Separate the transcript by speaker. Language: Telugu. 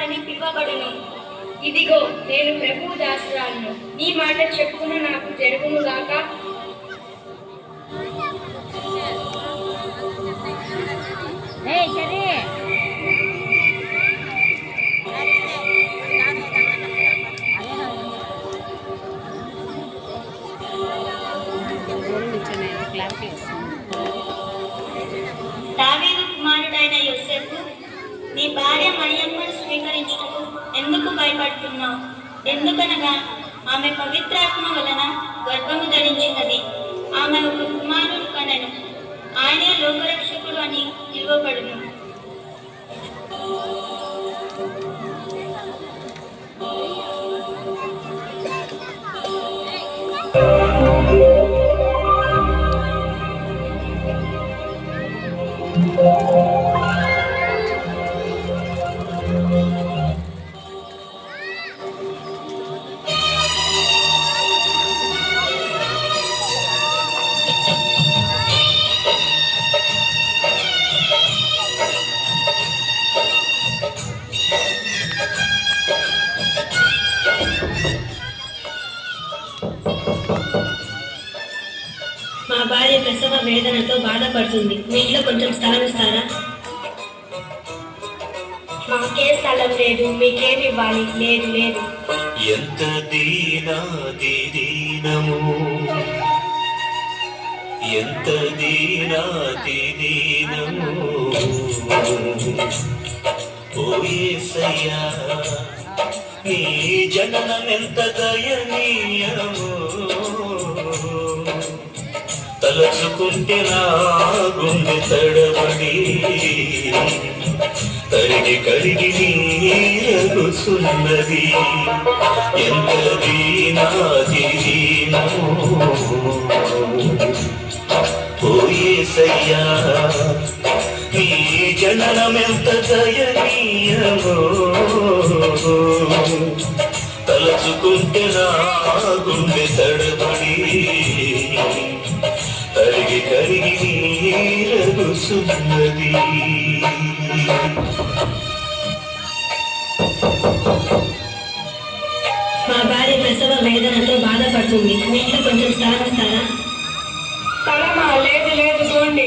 Speaker 1: కుమారుడని పిలువబడును. ఇదిగో నేను ప్రభువు దాసురాలను, నీ మాట చెప్పున నాకు జరుగునుగాక.
Speaker 2: దావీదు కుమారుడైన యోసేపు, నీ భార్య మరియమ్మను స్వీకరించుటకు ఎందుకు భయపడుతున్నావు? ఎందుకనగా ఆమె పవిత్రాత్మ వలన గర్భము ధరించినది. ఆమె ఒక కుమారుడు కనెను, ఆయనే లోకరక్షకుడు అని పిలువబడును.
Speaker 3: మా భార్య ప్రసవ వేదనతో బాధపడుతుంది. మీ ఇంట్లో కొంచెం స్థలం ఇస్తారా?
Speaker 1: మాకే స్థలం లేదు, మీకేమి ఇవ్వాలి? లేదు లేదు.
Speaker 4: ఎంత దీనము, ఎంత దీనము, ఓ యేసయ్యా నీ జననమెంత దయనీయము. తలచుకుంటే నా గుండె తడబడి కరిగి కరిగి నీరగుచున్నది. ఎంత దీనము, ఓ యేసయ్యా నీ జననమెంత దయనీయమో. తలచుకుంటే నా గుండె తడబడి కరిగి కరిగి నీరగుచున్నది.
Speaker 3: మా భార్య ప్రసవ వేదనతో బాధపడుతుంది. మీ ఇంట్లో కొంచెం స్థలం ఇస్తారా?
Speaker 1: స్థలమా? లేదు లేదు, చూడండి.